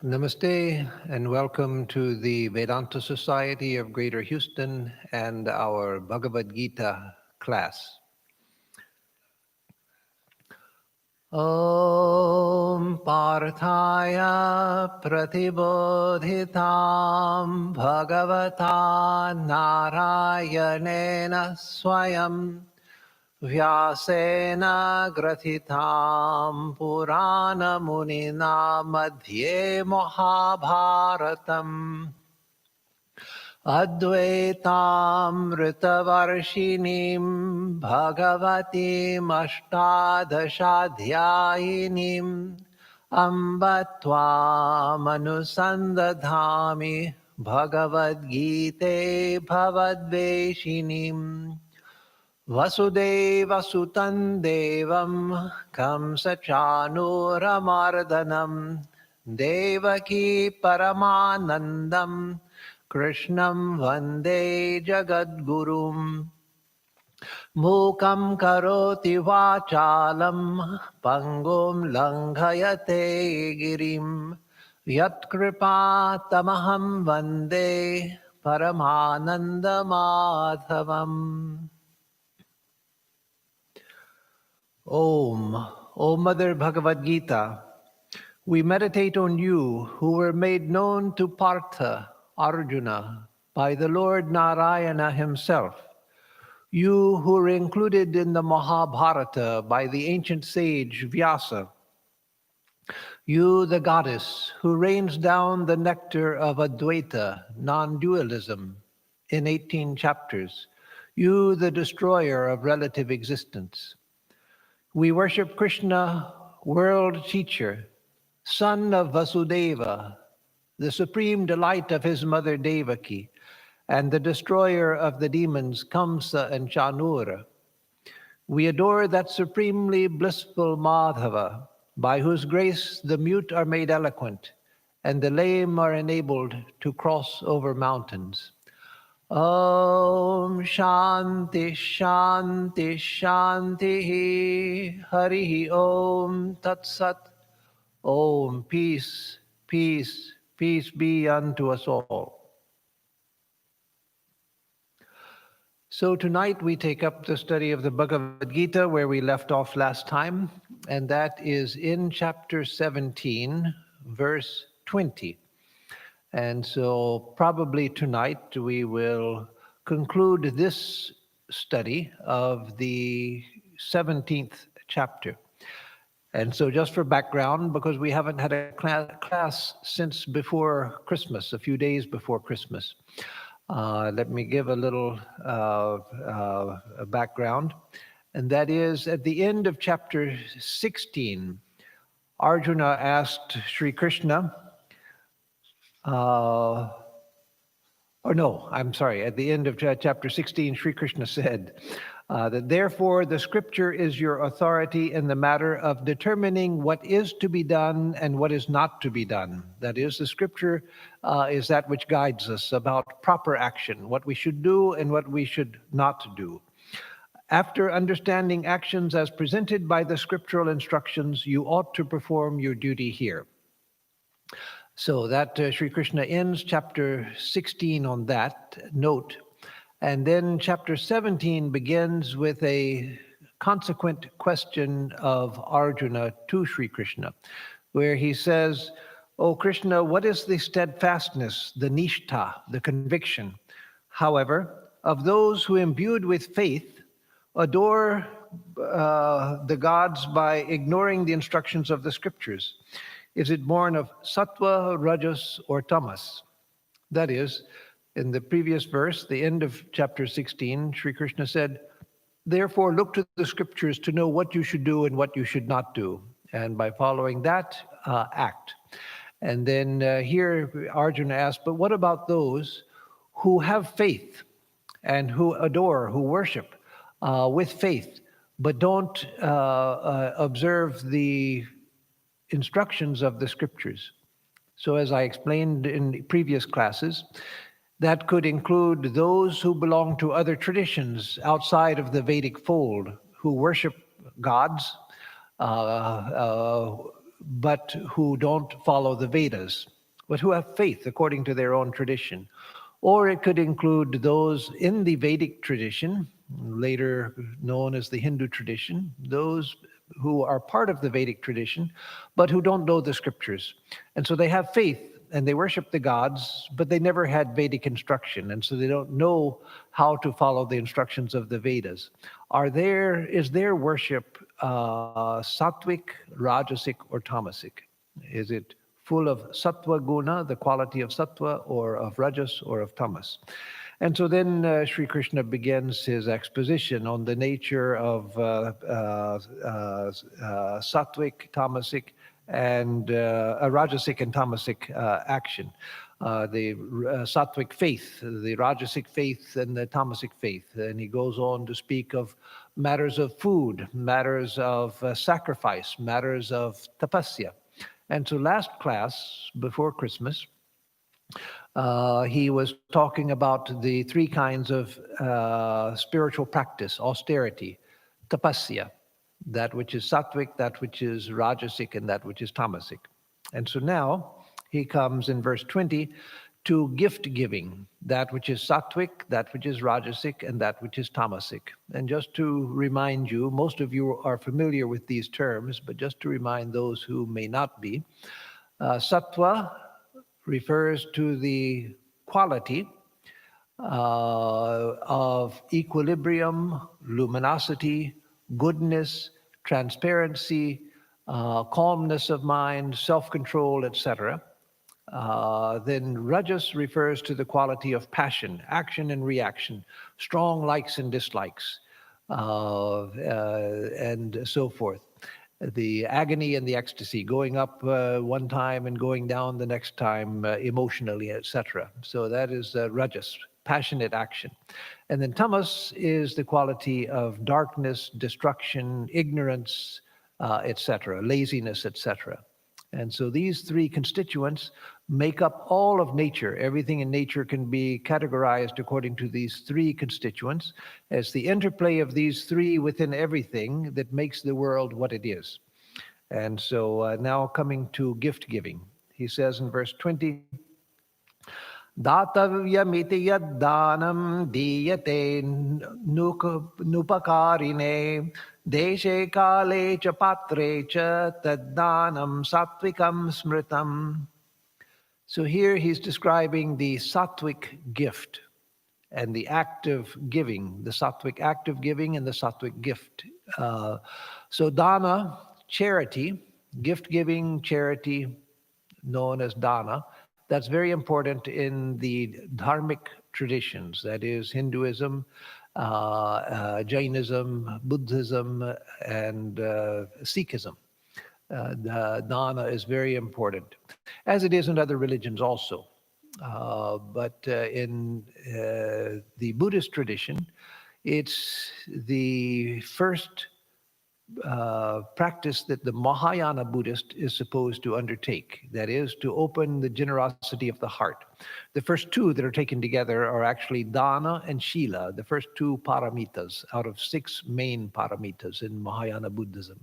Namaste and welcome to the Vedanta Society of Greater Houston and our Bhagavad Gita class. Om Parthaya Pratibodhitam Bhagavata Narayanena Swayam Vyasena Grathitam Purana Munina Madhye Mahabharatam Advaitamritavarshiniam Bhagavatim Ashtadashadhyayinim Amba Tvam Anusandadhami Bhagavad Gite Bhavadveshinim Vasudeva Sutan Devam Kamsa Chanuramardanam Devaki Paramanandam Krishnam Vande Jagadgurum Mukam Karoti Vachalam Pangum Langhayate Girim Yatkripa Tamaham Vande Paramananda Madhavam. Om, O Mother Bhagavad Gita, we meditate on you who were made known to Partha, Arjuna, by the Lord Narayana himself, you who were included in the Mahabharata by the ancient sage Vyasa, you the goddess who rains down the nectar of Advaita, non-dualism, in 18 chapters, you the destroyer of relative existence. We worship Krishna, world teacher, son of Vasudeva, the supreme delight of his mother Devaki, and the destroyer of the demons Kamsa and Chanura. We adore that supremely blissful Madhava, by whose grace the mute are made eloquent, and the lame are enabled to cross over mountains. Om Shanti Shanti Shanti Hari Om Tat Sat. Om peace, peace, peace be unto us all. So tonight we take up the study of the Bhagavad Gita where we left off last time, and that is in chapter 17, verse 20. And so probably tonight we will conclude this study of the 17th chapter. And so just for background, because we haven't had a class since before Christmas, a few days before Christmas, let me give a little background. And that is at the end of chapter 16, Arjuna asked Sri Krishna, at the end of chapter 16, Sri Krishna said that therefore the scripture is your authority in the matter of determining what is to be done and what is not to be done. That is, the scripture is that which guides us about proper action, what we should do and what we should not do. After understanding actions as presented by the scriptural instructions, you ought to perform your duty here. So that Sri Krishna ends chapter 16 on that note. And then chapter 17 begins with a consequent question of Arjuna to Sri Krishna, where he says, "O Krishna, what is the steadfastness, the nishtha, the conviction, however, of those who imbued with faith adore the gods by ignoring the instructions of the scriptures? Is it born of sattva, rajas, or tamas?" That is, in the previous verse, the end of chapter 16, Sri Krishna said, "Therefore look to the scriptures to know what you should do and what you should not do. And by following that, act." And then here Arjuna asked, but what about those who have faith and who adore, who worship with faith, but don't observe the instructions of the scriptures? So as I explained in previous classes, that could include those who belong to other traditions outside of the Vedic fold, who worship gods, but who don't follow the Vedas, but who have faith according to their own tradition. Or it could include those in the Vedic tradition, later known as the Hindu tradition, those who are part of the Vedic tradition, but who don't know the scriptures. And so they have faith and they worship the gods, but they never had Vedic instruction. And so they don't know how to follow the instructions of the Vedas. Is their worship sattvic, rajasic, or tamasic? Is it full of sattva guna, the quality of sattva, or of rajas, or of tamas? And so then Sri Krishna begins his exposition on the nature of sattvic, tamasic, and rajasic and tamasic action. The sattvic faith, the rajasic faith, and the tamasic faith. And he goes on to speak of matters of food, matters of sacrifice, matters of tapasya. And so last class, before Christmas, he was talking about the three kinds of spiritual practice: austerity, tapasya, that which is sattvic, that which is rajasic, and that which is tamasic. And so now he comes in verse 20 to gift giving, that which is sattvic, that which is rajasic, and that which is tamasic. And just to remind you, most of you are familiar with these terms, but just to remind those who may not be, sattva refers to the quality of equilibrium, luminosity, goodness, transparency, calmness of mind, self-control, etc. Then rajas refers to the quality of passion, action and reaction, strong likes and dislikes, and so forth. The agony and the ecstasy, going up one time and going down the next time emotionally, etc. So that is rajas, passionate action. And then tamas is the quality of darkness, destruction, ignorance, etc., laziness, etc. And so these three constituents make up all of nature. Everything in nature can be categorized according to these three constituents as the interplay of these three within everything that makes the world what it is. And so now coming to gift giving, he says in verse 20, Datavyamiti yad danam diyate nupakarine deshe kale cha patre cha tad danam sattvikam smritam. So here he's describing the sattvic gift and the act of giving, the sattvic act of giving and the sattvic gift. So dana, charity, gift giving, charity, known as dana, that's very important in the dharmic traditions, that is Hinduism, Jainism, Buddhism, and Sikhism. Dana is very important, as it is in other religions also. But in the Buddhist tradition, it's the first practice that the Mahayana Buddhist is supposed to undertake. That is, to open the generosity of the heart. The first two that are taken together are actually dana and shila, the first two paramitas out of 6 main paramitas in Mahayana Buddhism.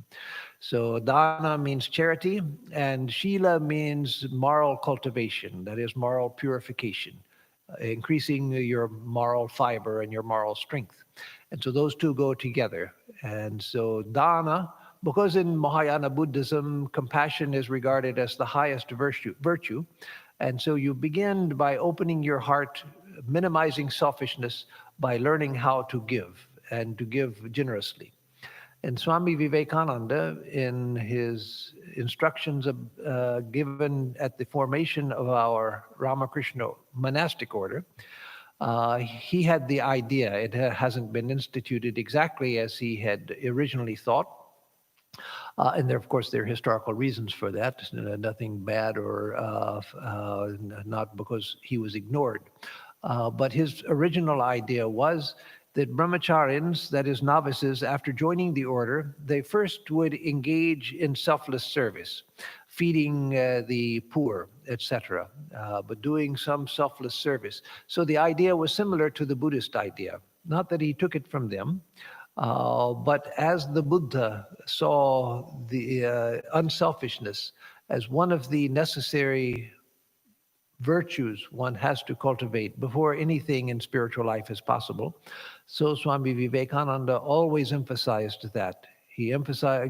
So dana means charity, and shila means moral cultivation, that is moral purification, increasing your moral fiber and your moral strength. And so those two go together. And so dana, because in Mahayana Buddhism, compassion is regarded as the highest virtue. And so you begin by opening your heart, minimizing selfishness by learning how to give and to give generously. And Swami Vivekananda, in his instructions given at the formation of our Ramakrishna monastic order, he had the idea. It hasn't been instituted exactly as he had originally thought. And there, of course, there are historical reasons for that. Nothing bad or not because he was ignored. But his original idea was that brahmacharyans, that is novices, after joining the order, they first would engage in selfless service, feeding the poor, etc., but doing some selfless service. So the idea was similar to the Buddhist idea. Not that he took it from them, But as the Buddha saw the unselfishness as one of the necessary virtues one has to cultivate before anything in spiritual life is possible, so Swami Vivekananda always emphasized that. He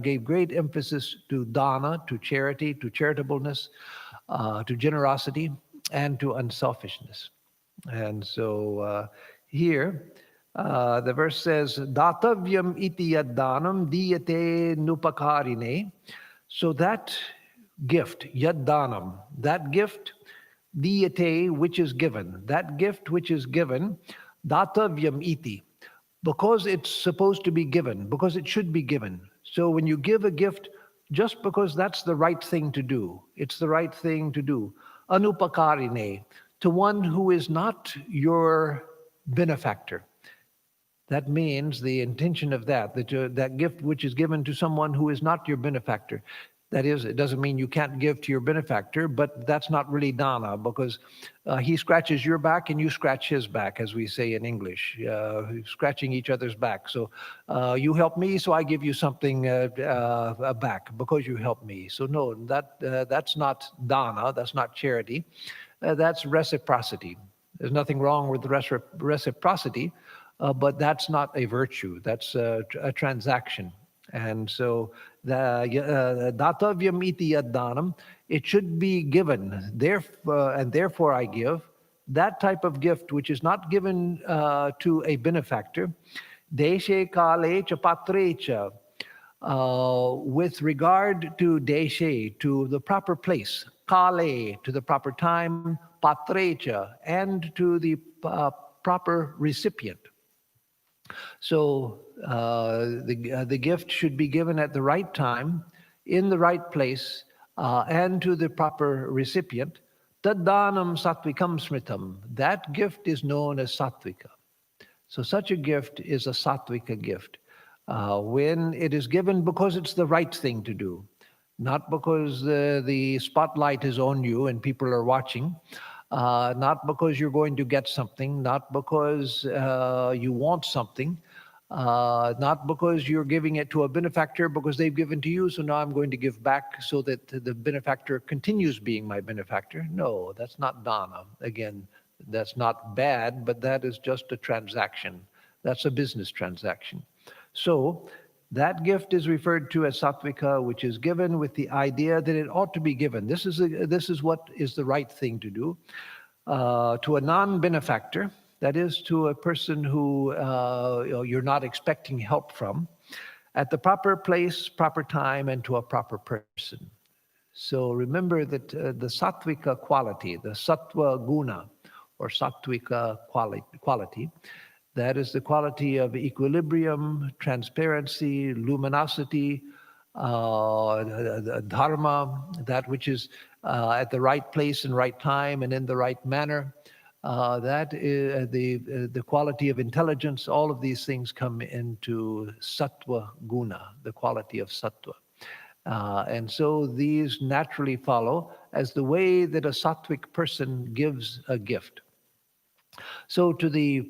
gave great emphasis to dana, to charity, to charitableness, to generosity, and to unselfishness. And so here, the verse says, Datavyam iti yaddanam diyate nupakarine. So that gift, yaddanam, that gift, diyate, which is given, that gift which is given, datavyam iti, because it's supposed to be given, because it should be given. So when you give a gift, just because that's the right thing to do, it's the right thing to do. Anupakarine, to one who is not your benefactor. That means the intention of that that gift which is given to someone who is not your benefactor. That is, it doesn't mean you can't give to your benefactor, but that's not really dana, because he scratches your back and you scratch his back, as we say in English, scratching each other's back. So you help me, so I give you something back because you helped me. So no, that's not dana, that's not charity, that's reciprocity. There's nothing wrong with reciprocity, but that's not a virtue, that's a transaction. And so the datavyam iti yaddanam, it should be given, and therefore I give. That type of gift which is not given to a benefactor, deshe kale cha patre cha, with regard to deshe, to the proper place, kale, to the proper time, patre cha, and to the proper recipient. So the gift should be given at the right time, in the right place, and to the proper recipient. Taddanam sattvikam smritam. That gift is known as sattvika. So such a gift is a sattvika gift. When it is given because it's the right thing to do, not because the spotlight is on you and people are watching, not because you're going to get something, not because you want something, not because you're giving it to a benefactor because they've given to you, so now I'm going to give back so that the benefactor continues being my benefactor. No, that's not dana. Again, that's not bad, but that is just a transaction. That's a business transaction. So that gift is referred to as sattvika, which is given with the idea that it ought to be given. This is what is the right thing to do to a non-benefactor. That is, to a person who you're not expecting help from, at the proper place, proper time, and to a proper person. So remember that the sattvika quality, the sattva guna, or sattvika quality, that is the quality of equilibrium, transparency, luminosity, dharma, that which is at the right place and right time and in the right manner. That is the quality of intelligence. All of these things come into sattva guna, the quality of sattva. And so these naturally follow as the way that a sattvic person gives a gift. So to the,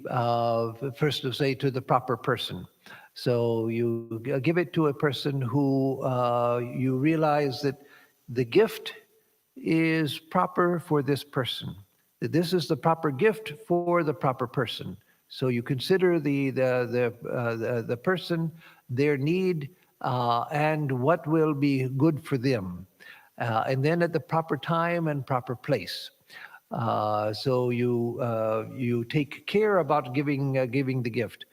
first to say, to the proper person. So you give it to a person who you realize that the gift is proper for this person. That this is the proper gift for the proper person. So you consider the person, their need, and what will be good for them. And then at the proper time and proper place. So you take care about giving the gift.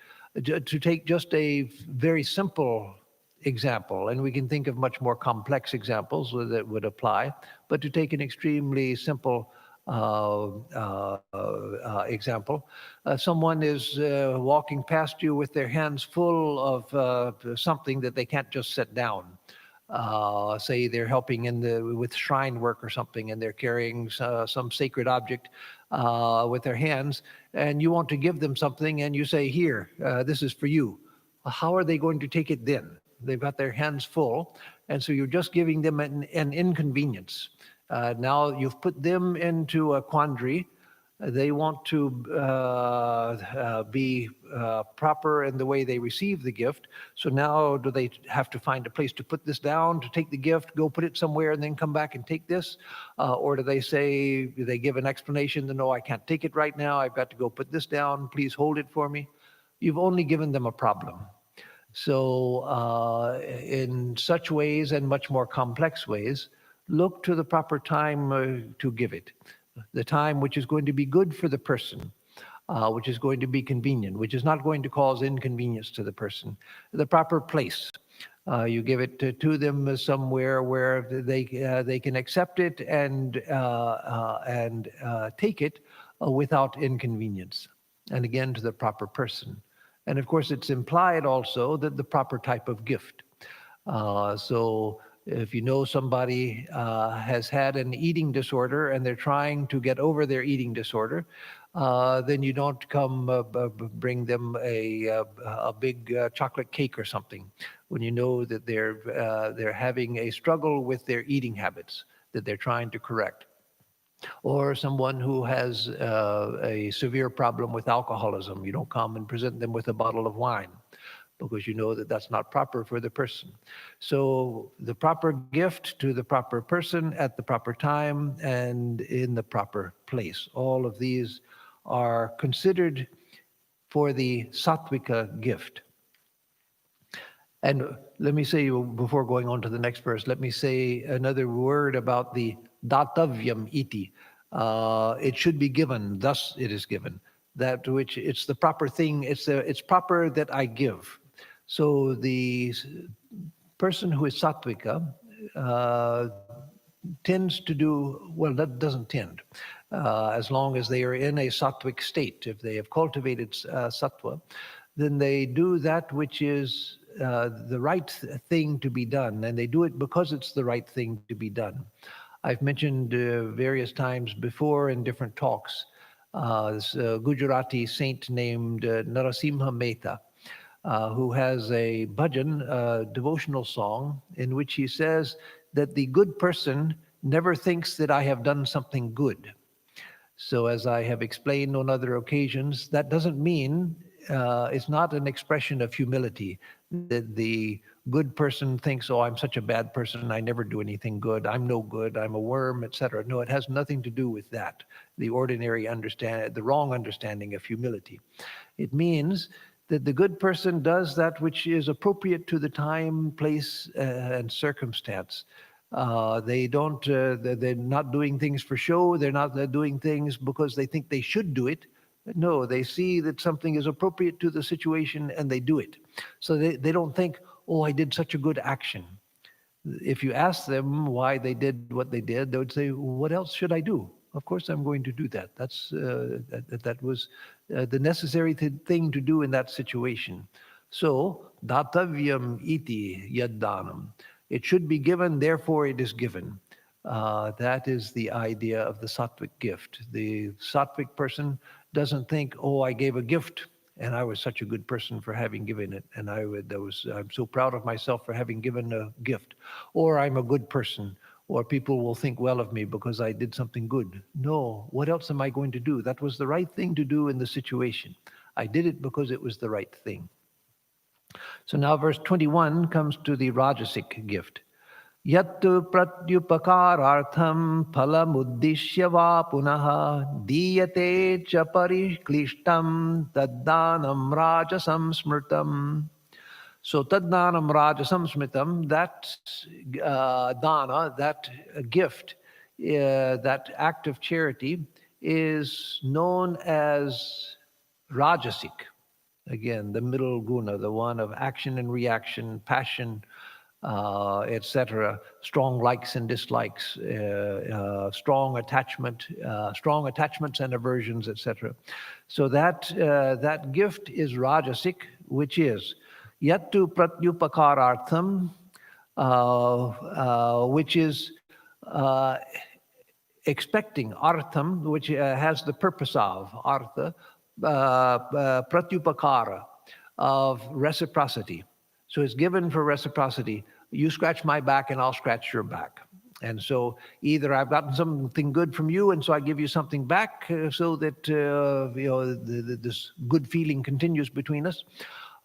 To take just a very simple example, and we can think of much more complex examples that would apply, but to take an extremely simple example, someone is walking past you with their hands full of something that they can't just set down. Say they're helping with shrine work or something, and they're carrying some sacred object with their hands, and you want to give them something, and you say, "Here, this is for you." How are they going to take it then? They've got their hands full, and so you're just giving them an inconvenience. Now you've put them into a quandary. They want to be proper in the way they receive the gift. So now do they have to find a place to put this down, to take the gift, go put it somewhere, and then come back and take this? Or do they give an explanation that, no, I can't take it right now. I've got to go put this down. Please hold it for me. You've only given them a problem. So in such ways and much more complex ways, look to the proper time to give it. The time which is going to be good for the person, which is going to be convenient, which is not going to cause inconvenience to the person. The proper place. You give it to them somewhere where they can accept it and take it without inconvenience. And again, to the proper person. And of course, it's implied also that the proper type of gift. So if you know somebody has had an eating disorder and they're trying to get over their eating disorder, then you don't come bring them a big chocolate cake or something when you know that they're having a struggle with their eating habits that they're trying to correct. Or someone who has a severe problem with alcoholism. You don't come and present them with a bottle of wine, because you know that that's not proper for the person. So the proper gift to the proper person at the proper time and in the proper place. All of these are considered for the sattvika gift. And let me say, before going on to the next verse, let me say another word about the datavyam iti. It should be given, thus it is given. That which, it's the proper thing, it's proper that I give. So the person who is sattvika tends to do, well, that doesn't tend, as long as they are in a sattvic state. If they have cultivated sattva, then they do that which is the right thing to be done, and they do it because it's the right thing to be done. I've mentioned various times before in different talks this Gujarati saint named Narasimha Mehta, who has a bhajan, devotional song, in which he says that the good person never thinks that I have done something good. So as I have explained on other occasions, that doesn't mean, it's not an expression of humility, that the good person thinks, oh, I'm such a bad person, I never do anything good, I'm no good, I'm a worm, etc. No, it has nothing to do with that, the wrong understanding of humility. It means that the good person does that which is appropriate to the time, place, and circumstance. They're not doing things for show. They're not doing things because they think they should do it. No, they see that something is appropriate to the situation and they do it. So they don't think, oh, I did such a good action. If you ask them why they did what they did, they would say, what else should I do? Of course I'm going to do that. That was the necessary thing to do in that situation. So, datavyam iti yaddanam. It should be given, therefore it is given. That is the idea of the sattvic gift. The sattvic person doesn't think, oh, I gave a gift and I was such a good person for having given it, and I'm so proud of myself for having given a gift, or I'm a good person, or people will think well of me because I did something good. No, what else am I going to do? That was the right thing to do in the situation. I did it because it was the right thing. So now verse 21 comes to the Rajasic gift. Yattu pratyupakarartham phalamuddishya va punaha diyate cha pariklishtam taddanam rajasam smritam. So taddanam rajasam smritam, that dana, that gift, that act of charity is known as rajasic. Again, the middle guna, the one of action and reaction, passion, etc., strong likes and dislikes, strong attachments and aversions, etc. So that gift is rajasic, which is yattu pratyupakarartham, which is expecting, artham, which has the purpose of, artha, pratyupakara, of reciprocity. So it's given for reciprocity. You scratch my back and I'll scratch your back. And so either I've gotten something good from you, and so I give you something back, so that this good feeling continues between us,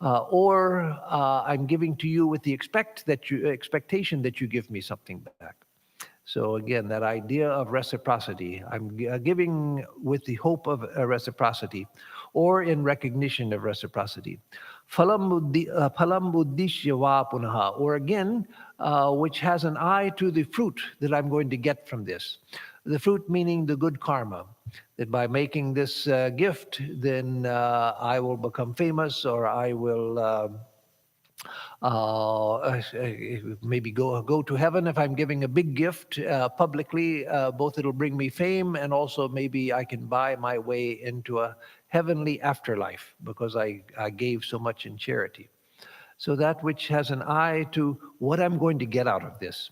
or I'm giving to you with the expectation that you give me something back. So again, that idea of reciprocity, I'm giving with the hope of reciprocity, or in recognition of reciprocity. Phalam uddishya va punaha, or again, which has an eye to the fruit that I'm going to get from this. The fruit meaning the good karma, that by making this gift, then I will become famous, or I will maybe go to heaven if I'm giving a big gift publicly. Both it'll bring me fame, and also maybe I can buy my way into a heavenly afterlife because I gave so much in charity. So that which has an eye to what I'm going to get out of this.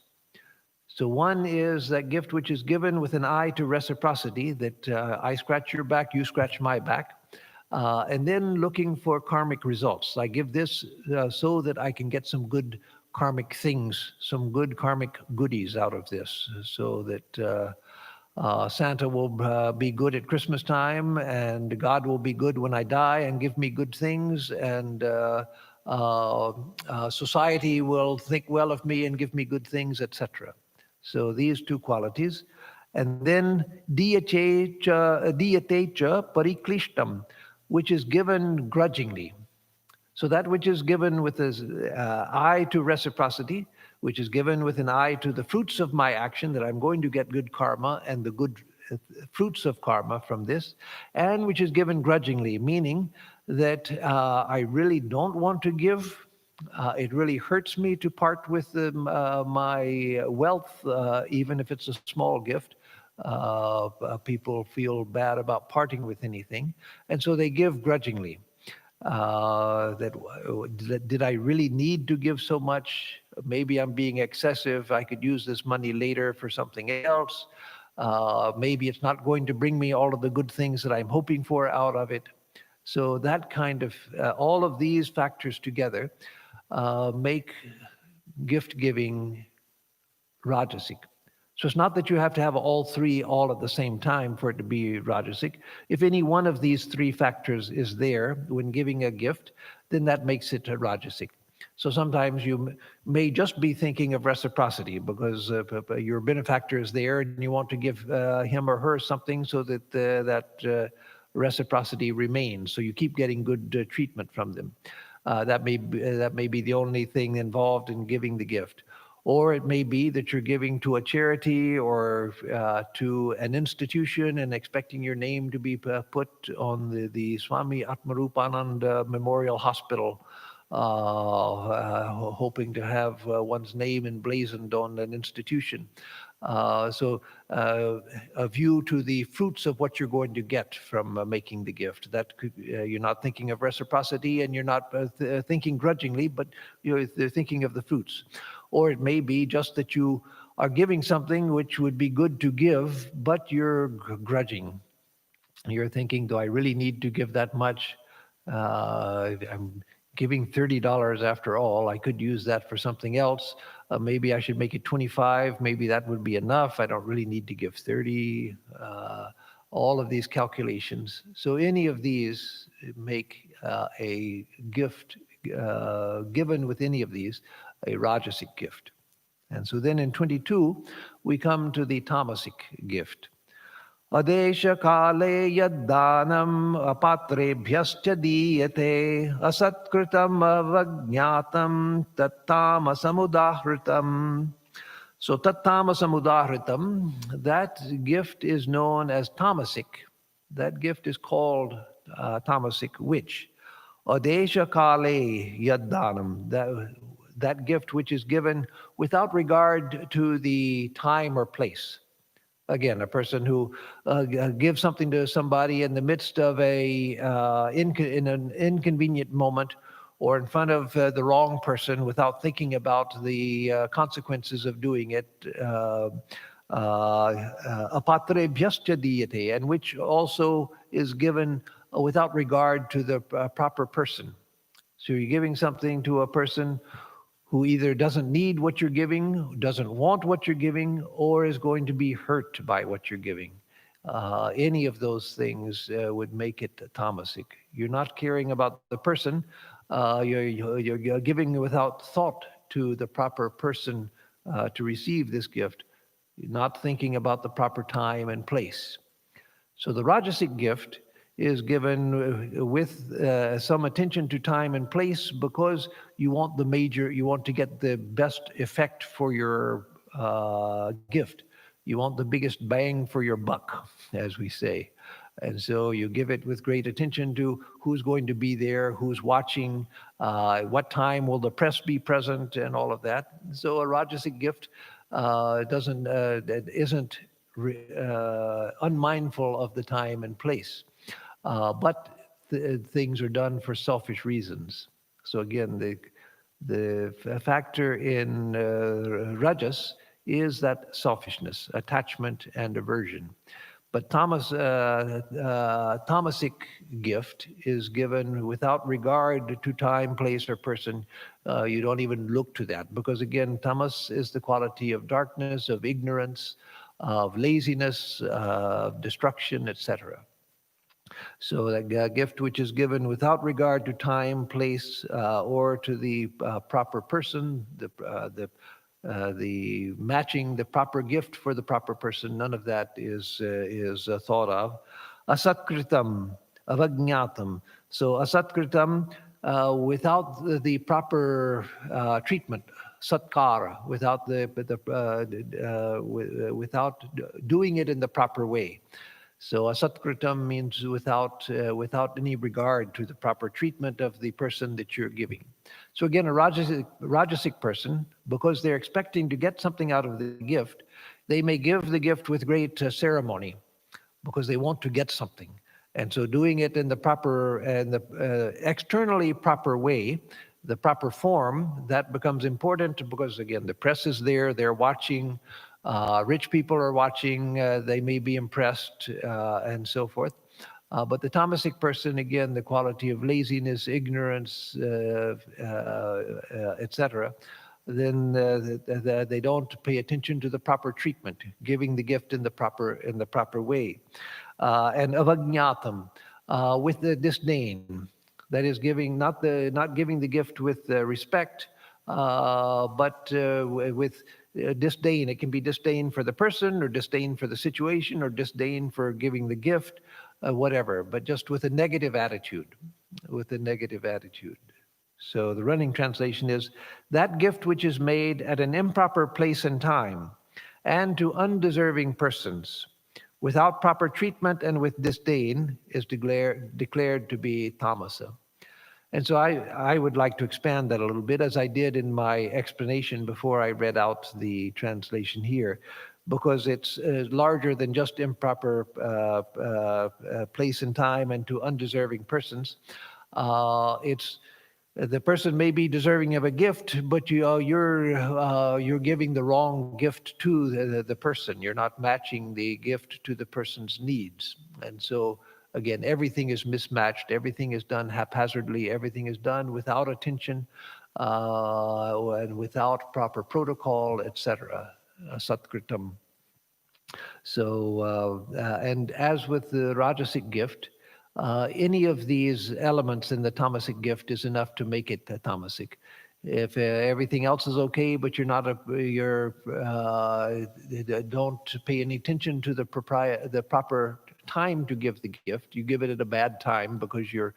So one is that gift which is given with an eye to reciprocity, that I scratch your back, you scratch my back. And then looking for karmic results. I give this so that I can get some good karmic things, some good karmic goodies out of this, so that Santa will be good at Christmas time, and God will be good when I die and give me good things, and society will think well of me and give me good things, etc. So these two qualities. And then diyate cha pariklishtam, which is given grudgingly. So that which is given with this eye to reciprocity, which is given with an eye to the fruits of my action, that I'm going to get good karma and the good fruits of karma from this, and which is given grudgingly, meaning that I really don't want to give. It really hurts me to part with my wealth, even if it's a small gift. People feel bad about parting with anything, and so they give grudgingly. Did I really need to give so much? Maybe I'm being excessive. I could use this money later for something else. Maybe it's not going to bring me all of the good things that I'm hoping for out of it. So that kind of, all of these factors together make gift giving rajasic. So it's not that you have to have all three all at the same time for it to be rajasic. If any one of these three factors is there when giving a gift, then that makes it a rajasic. So sometimes you may just be thinking of reciprocity because your benefactor is there and you want to give him or her something so that that reciprocity remains. So you keep getting good treatment from them. That may be the only thing involved in giving the gift. Or it may be that you're giving to a charity or to an institution and expecting your name to be put on the Swami Atmarupananda Memorial Hospital, hoping to have one's name emblazoned on an institution. So a view to the fruits of what you're going to get from making the gift. That could, you're not thinking of reciprocity, and you're not thinking grudgingly, but you're thinking of the fruits. Or it may be just that you are giving something which would be good to give, but you're grudging. You're thinking, do I really need to give that much? I'm giving $30 after all. I could use that for something else. Maybe I should make it 25. Maybe that would be enough. I don't really need to give 30. All of these calculations. So any of these make a gift given with any of these a rajasic gift. And so then in 22, we come to the tamasic gift. Adesha kale yaddanam apatrebhyascha diyate asatkritam avagnatam tattamasamudahritam. So tattamasamudahritam, that gift is known as tamasic. That gift is called tamasic, which? Adesha kale yaddanam, that gift which is given without regard to the time or place. Again, a person who gives something to somebody in the midst of in an inconvenient moment, or in front of the wrong person without thinking about the consequences of doing it, apatrebhyascha diyate, and which also is given without regard to the proper person. So you're giving something to a person who either doesn't need what you're giving, doesn't want what you're giving, or is going to be hurt by what you're giving. Any of those things would make it tamasic. You're not caring about the person. You're giving without thought to the proper person to receive this gift. You're not thinking about the proper time and place. So the Rajasic gift is given with some attention to time and place because you want you want to get the best effect for your gift. You want the biggest bang for your buck, as we say. And so you give it with great attention to who's going to be there, who's watching, what time will the press be present, and all of that. So a Rajasic gift isn't unmindful of the time and place. But things are done for selfish reasons. So again, the factor in rajas is that selfishness, attachment, and aversion. But tamasic gift is given without regard to time, place, or person. You don't even look to that because, again, tamas is the quality of darkness, of ignorance, of laziness, of destruction, etc. So that gift which is given without regard to time, place, or to the proper person, the matching the proper gift for the proper person, none of that is thought of. Asatkritam, avagnatam. So asatkritam, without the proper treatment, satkara, without without doing it in the proper way. So asatkritam means without any regard to the proper treatment of the person that you're giving. So again, a rajasic person, because they're expecting to get something out of the gift, they may give the gift with great ceremony because they want to get something. And so doing it in the proper and the externally proper way, the proper form, that becomes important because, again, the press is there, they're watching, rich people are watching, they may be impressed, and so forth. But the tamasic person, again, the quality of laziness, ignorance, etc., then they don't pay attention to the proper treatment, giving the gift in the proper way. And avagnatam, with the disdain, that is not giving the gift with respect, but with disdain. It can be disdain for the person, or disdain for the situation, or disdain for giving the gift, whatever, but just with a negative attitude, So the running translation is, that gift which is made at an improper place and time, and to undeserving persons, without proper treatment and with disdain, is declared to be tamasa. And so I would like to expand that a little bit, as I did in my explanation before I read out the translation here, because it's larger than just improper place and time and to undeserving persons. It's the person may be deserving of a gift, but you're giving the wrong gift to the person. You're not matching the gift to the person's needs, and so again, everything is mismatched. Everything is done haphazardly. Everything is done without attention and without proper protocol, etc. Satkritam. So, and as with the Rajasic gift, any of these elements in the Tamasic gift is enough to make it tamasic. If everything else is okay, but you're not don't pay any attention to the proper time to give the gift, you give it at a bad time because you're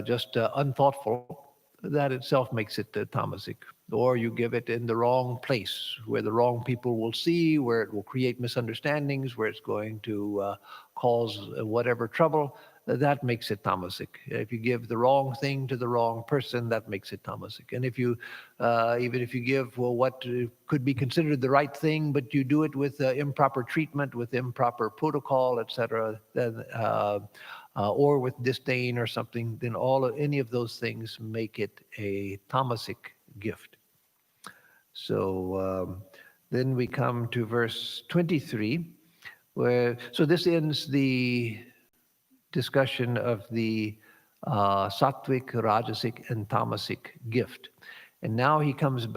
just unthoughtful, that itself makes it tamasic. Or you give it in the wrong place where the wrong people will see, where it will create misunderstandings, where it's going to cause whatever trouble, that makes it tamasic. If you give the wrong thing to the wrong person, that makes it tamasic. And if you, even if you give what could be considered the right thing, but you do it with improper treatment, with improper protocol, etc., then or with disdain or something, then any of those things make it a tamasic gift. So then we come to verse 23, so this ends the discussion of the sattvic, rajasic, and tamasic gift. And now he comes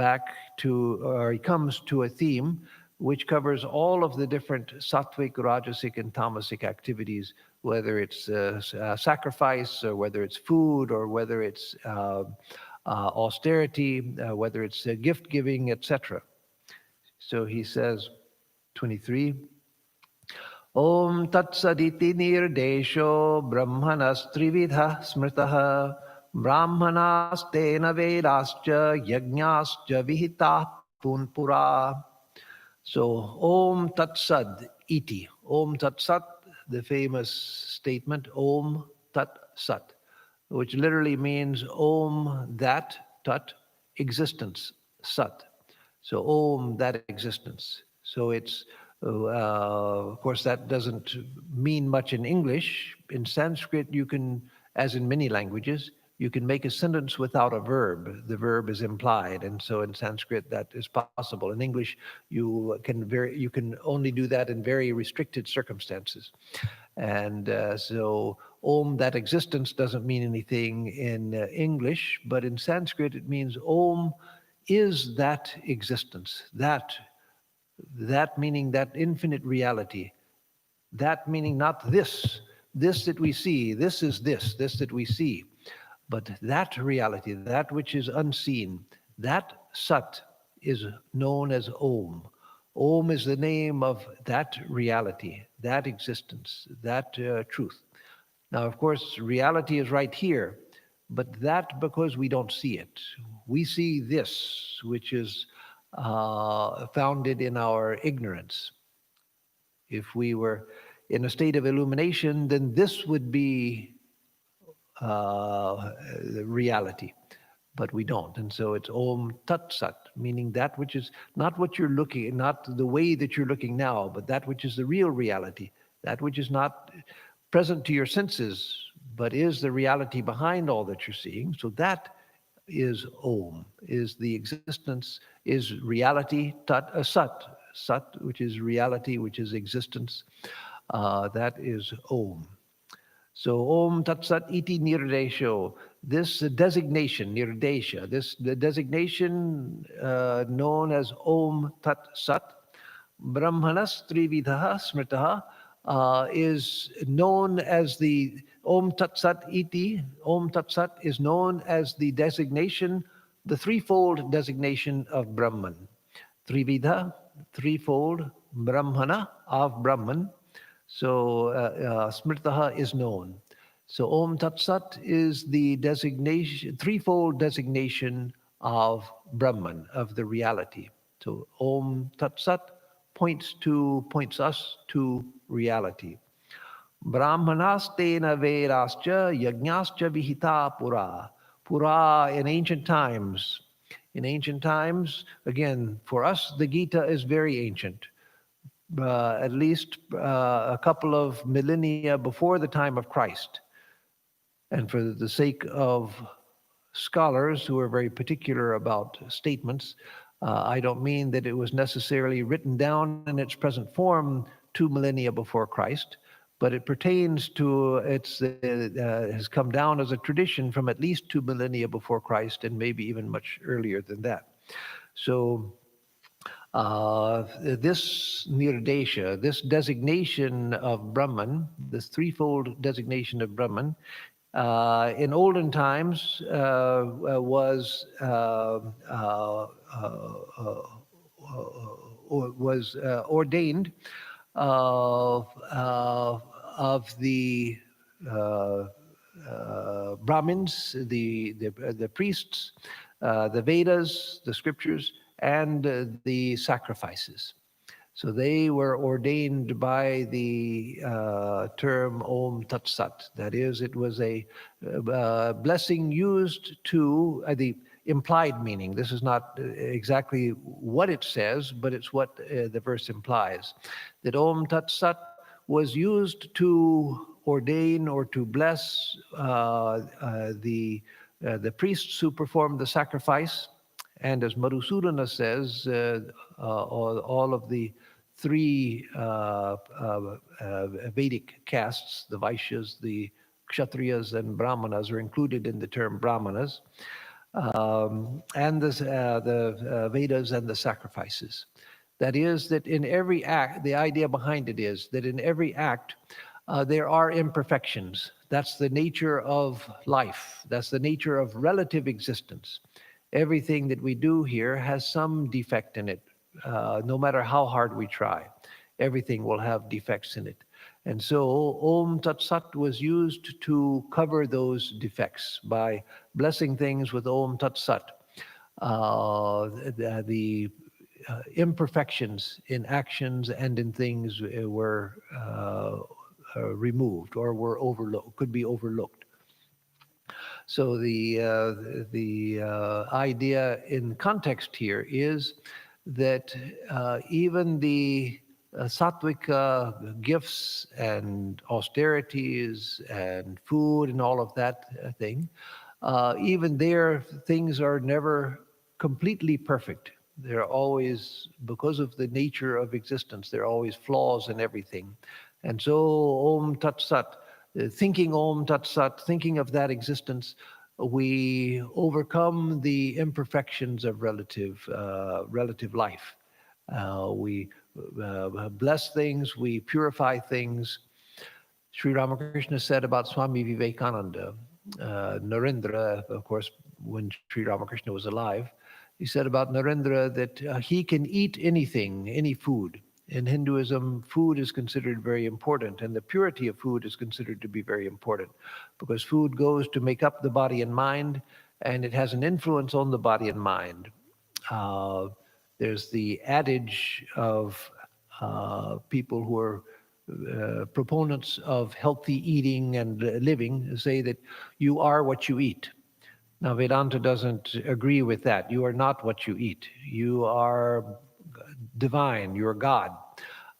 to a theme which covers all of the different sattvic, rajasic, and tamasic activities, whether it's sacrifice, or whether it's food, or whether it's austerity, whether it's gift giving, etc. So he says, 23, Om Tat Saditi Nirdesho Brahmanastrividha Smritaha Brahmanastena Vedascha Yajnascha Vihita Punpura. So Om Tat Sad Iti. Om Tat Sat, the famous statement, Om Tat Sat, which literally means Om, that, Tat, existence, Sat. So Om, that existence. So it's, of course, that doesn't mean much in English. In Sanskrit, you can, as in many languages, you can make a sentence without a verb. The verb is implied, and so in Sanskrit that is possible. In English, you can only do that in very restricted circumstances. And so Om, that existence, doesn't mean anything in English, but in Sanskrit it means Om is that existence, that meaning that infinite reality, that meaning not this that we see, this is this that we see, but that reality, that which is unseen, that Sat is known as Om. Om is the name of that reality, that existence, that truth. Now, of course, reality is right here, but that because we don't see it. We see this, which is founded in our ignorance. If we were in a state of illumination, then this would be the reality, but we don't. And so it's Om Tat Sat, meaning that which is not what you're looking, not the way that you're looking now, but that which is the real reality, that which is not present to your senses, but is the reality behind all that you're seeing. So that is Om, is the existence, is reality, Sat, which is reality, which is existence. That is Om. So Om Tat Sat Iti Nirdesho, this designation, Nirdesha, the designation known as Om Tat Sat, Brahmanas Trividha Smritaha, is known as the Om Tat Sat Iti. Om Tat Sat is known as the designation, the threefold designation of Brahman. Trividha, threefold, Brahmana, of Brahman. So Smritaha is known. So Om Tat Sat is the designation, threefold designation of Brahman, of the reality. So Om Tat Sat points us to reality. Brahmanastena Vedascha Yajnascha Vihita Pura. Pura in ancient times. In ancient times, again, for us, the Gita is very ancient. At least a couple of millennia before the time of Christ. And for the sake of scholars who are very particular about statements, I don't mean that it was necessarily written down in its present form 2 millennia before Christ, but it pertains to, has come down as a tradition from at least 2 millennia before Christ, and maybe even much earlier than that. So this Nirdesha, this designation of Brahman, this threefold designation of Brahman, in olden times was ordained of the Brahmins, the priests, the Vedas, the scriptures, and the sacrifices. So they were ordained by the term Om Tat Sat. That is, it was a blessing used to the implied meaning. This is not exactly what it says, but it's what the verse implies. That Om Tat Sat was used to ordain or to bless the priests who performed the sacrifice. And as Madhusudana says, all of the 3 Vedic castes, the Vaishyas, the Kshatriyas, and Brahmanas, are included in the term Brahmanas. and the Vedas and the sacrifices. That is, that in every act, the idea behind it is that in every act, there are imperfections. That's the nature of life. That's the nature of relative existence. Everything that we do here has some defect in it, no matter how hard we try. Everything will have defects in it. And so Om Tat Sat was used to cover those defects by blessing things with Om Tat Sat. The imperfections in actions and in things were removed or were overlooked, could be overlooked. So the idea in context here is that even the sattvic gifts and austerities and food and all of that thing, even there, things are never completely perfect. There are always, because of the nature of existence, there are always flaws in everything. And so Om Tat Sat, thinking Om Tat Sat, thinking of that existence, we overcome the imperfections of relative life. We bless things, we purify things. Sri Ramakrishna said about Swami Vivekananda, Narendra, of course, when Sri Ramakrishna was alive, he said about Narendra that he can eat anything, any food. In Hinduism, food is considered very important, and the purity of food is considered to be very important because food goes to make up the body and mind, and it has an influence on the body and mind. Uh, there's the adage of people who are proponents of healthy eating and living say that you are what you eat. Now, Vedanta doesn't agree with that. You are not what you eat. You are divine, you're God.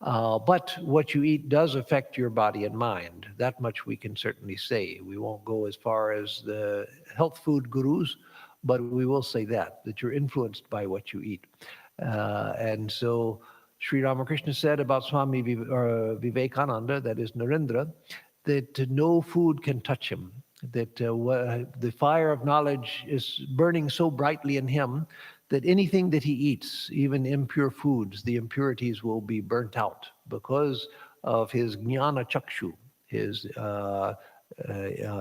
But what you eat does affect your body and mind. That much we can certainly say. We won't go as far as the health food gurus, but we will say that you're influenced by what you eat. And so Sri Ramakrishna said about Swami Vivekananda, that is Narendra, that no food can touch him, that the fire of knowledge is burning so brightly in him that anything that he eats, even impure foods, the impurities will be burnt out because of his jnana chakshu, his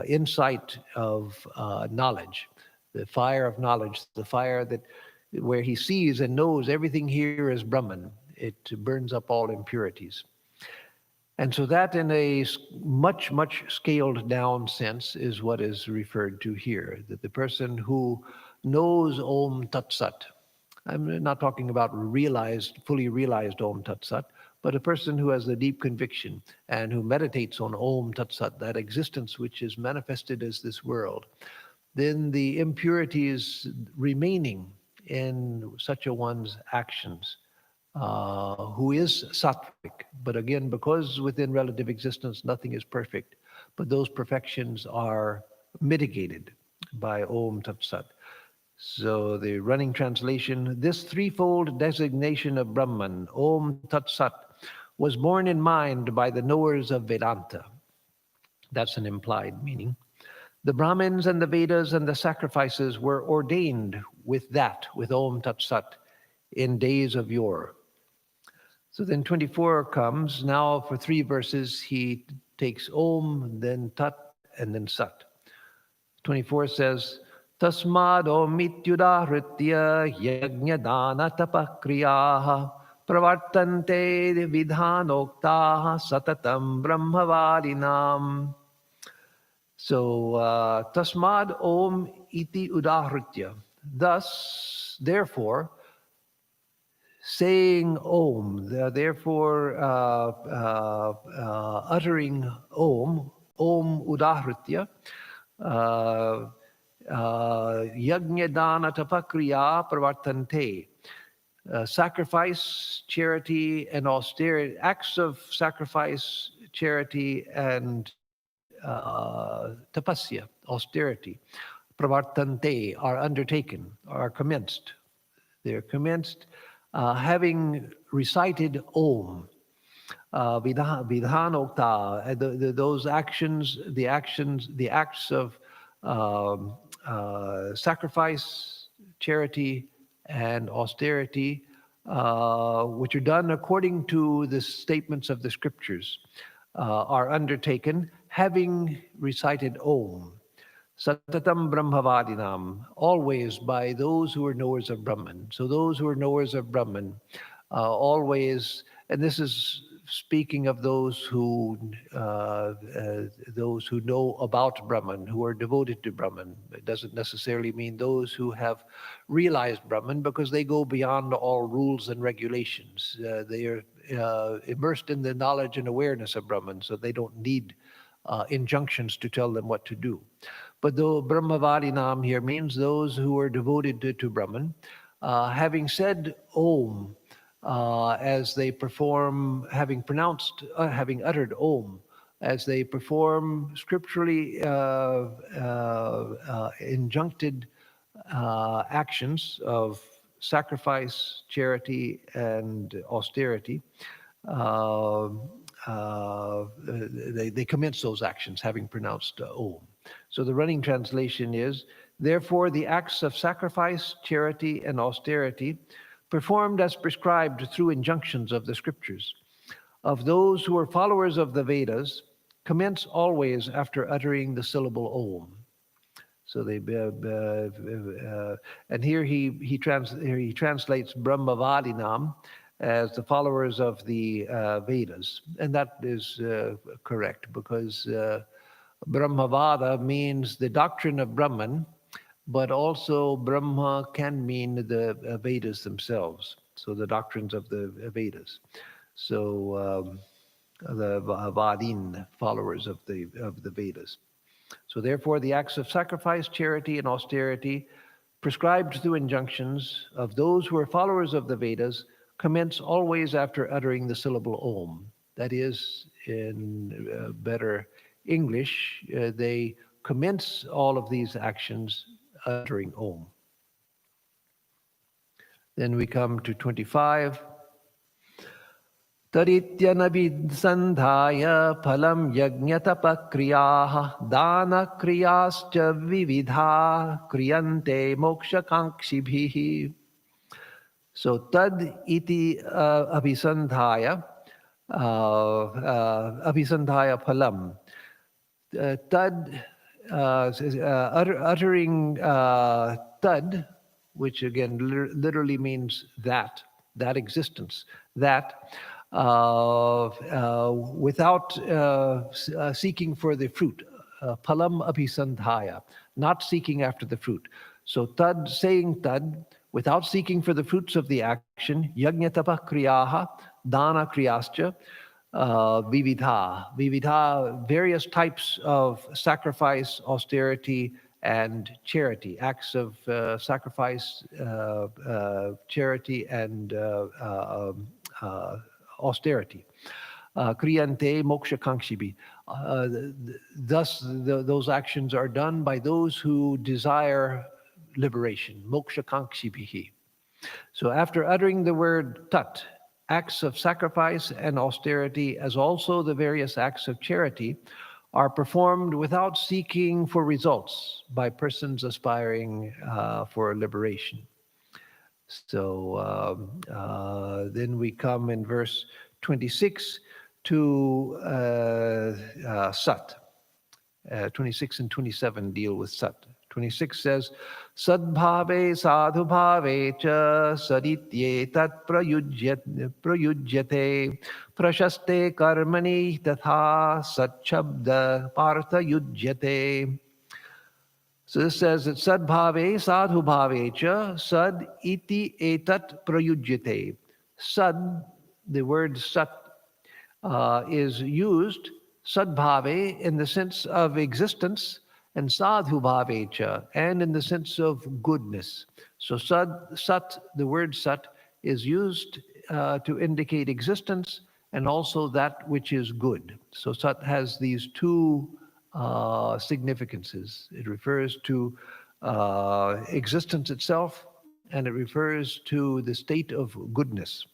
insight of knowledge, the fire of knowledge, the fire that where he sees and knows everything here is Brahman. It burns up all impurities. And so that in a much, much scaled down sense is what is referred to here, that the person who knows Om Tat Sat, I'm not talking about fully realized Om Tat Sat, but a person who has a deep conviction and who meditates on Om Tat Sat, that existence which is manifested as this world, then the impurities remaining in such a one's actions, who is sattvic. But again, because within relative existence nothing is perfect, but those perfections are mitigated by Om Tat Sat. So the running translation, this threefold designation of Brahman, Om Tat Sat, was borne in mind by the knowers of Vedanta. That's an implied meaning. The Brahmins and the Vedas and the sacrifices were ordained with Om Tat Sat, in days of yore. So then 24 comes. Now for 3 verses, he takes Om, then Tat, and then Sat. 24 says, Tasmad Omityudahritya yajnadana tapakriyaha pravartante vidhanoktaha satatam brahmavadinam. So, Tasmad Om iti udahritya. Thus, therefore, saying Om, therefore uttering Om udahritya, yajna dana tapakriya pravartante. Sacrifice, charity, and austerity, acts of sacrifice, charity, and tapasya, austerity, pravartante, are undertaken, are commenced. They're commenced having recited Om, vidhanokta, those actions, the acts of sacrifice, charity, and austerity, which are done according to the statements of the scriptures, are undertaken having recited Om. Satatam Brahmavadinam, always by those who are knowers of Brahman. So those who are knowers of Brahman, always, and this is speaking of those who know about Brahman, who are devoted to Brahman. It doesn't necessarily mean those who have realized Brahman, because they go beyond all rules and regulations. They are immersed in the knowledge and awareness of Brahman, so they don't need injunctions to tell them what to do. But though Brahmavadinam here means those who are devoted to Brahman, having said Om, as they perform, having uttered Om, as they perform scripturally injuncted actions of sacrifice, charity, and austerity, they commence those actions having pronounced Om. So the running translation is, therefore the acts of sacrifice, charity, and austerity, performed as prescribed through injunctions of the scriptures, of those who are followers of the Vedas, commence always after uttering the syllable Om. So they, and here he translates Brahmavadinam as the followers of the Vedas, and that is correct, because Brahmavada means the doctrine of Brahman, but also Brahma can mean the Vedas themselves, so the doctrines of the Vedas. So the Vadin, followers of the Vedas. So therefore the acts of sacrifice, charity, and austerity prescribed through injunctions of those who are followers of the Vedas commence always after uttering the syllable Om. That is, in better English, they commence all of these actions uttering Om. Then we come to 25. Tarityanavidsandhaya phalam yajñatapakriyaha dana kriyascha vividha kriyante mokshakankshibhihi. So tad iti abhisandhaya phalam. Tad, uttering tad, which again literally means that existence, that without seeking for the fruit, phalam abhisandhaya, not seeking after the fruit. So tad, saying tad, without seeking for the fruits of the action, yajñatapa kriyaha, dana kriyascha, vividha, various types of sacrifice, austerity, and charity, acts of sacrifice, charity, and austerity. Kriyante moksha kangshibi. Thus, those actions are done by those who desire liberation, moksha kangshibihi. So after uttering the word tat, acts of sacrifice and austerity, as also the various acts of charity, are performed without seeking for results by persons aspiring for liberation. So then we come in verse 26 to Sat. 26 and 27 deal with Sat. 26 says, Sadbhave sadhubhave cha sadityetat prayujyate prashaste karmani tatha satchabda partha yujyate. So this says that sadbhave sadhubhave cha sad iti etat prayujyate. Sad, the word sat, is used, sadbhave, in the sense of existence, and sadhubhavecha, and in the sense of goodness. So sat, the word sat, is used to indicate existence and also that which is good. So sat has these two significances. It refers to existence itself, and it refers to the state of goodness.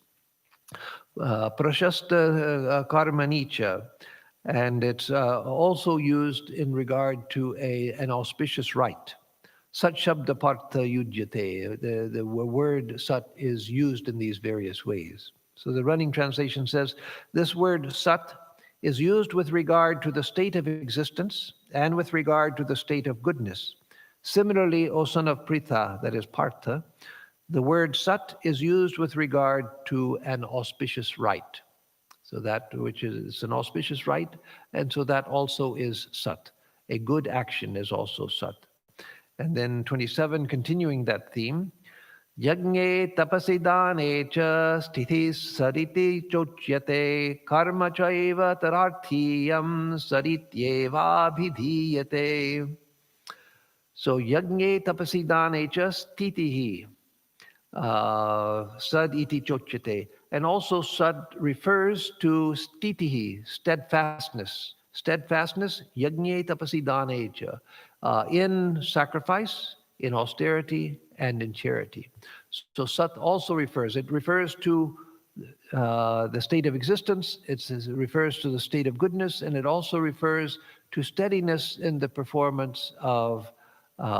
Prashasta karmanicha. And it's also used in regard to an auspicious rite. Sat Shabda Partha Yujyate. The word Sat is used in these various ways. So the running translation says, this word Sat is used with regard to the state of existence and with regard to the state of goodness. Similarly, O son of Pritha, that is Partha, the word Sat is used with regard to an auspicious rite. So that which is an auspicious rite, and so that also is Sat. A good action is also Sat. And then 27, continuing that theme, Yagne tapasidane cha sthiti sariti chochyate karma chaiva tararthiyam sarityeva bhidhiyate. So yagne tapasidane cha sthitihi sad iti chochyate. And also sad refers to stitihi, steadfastness. Steadfastness, yagne tapasidane cha. In sacrifice, in austerity, and in charity. So Sat also it refers to the state of existence, it refers to the state of goodness, and it also refers to steadiness in the performance of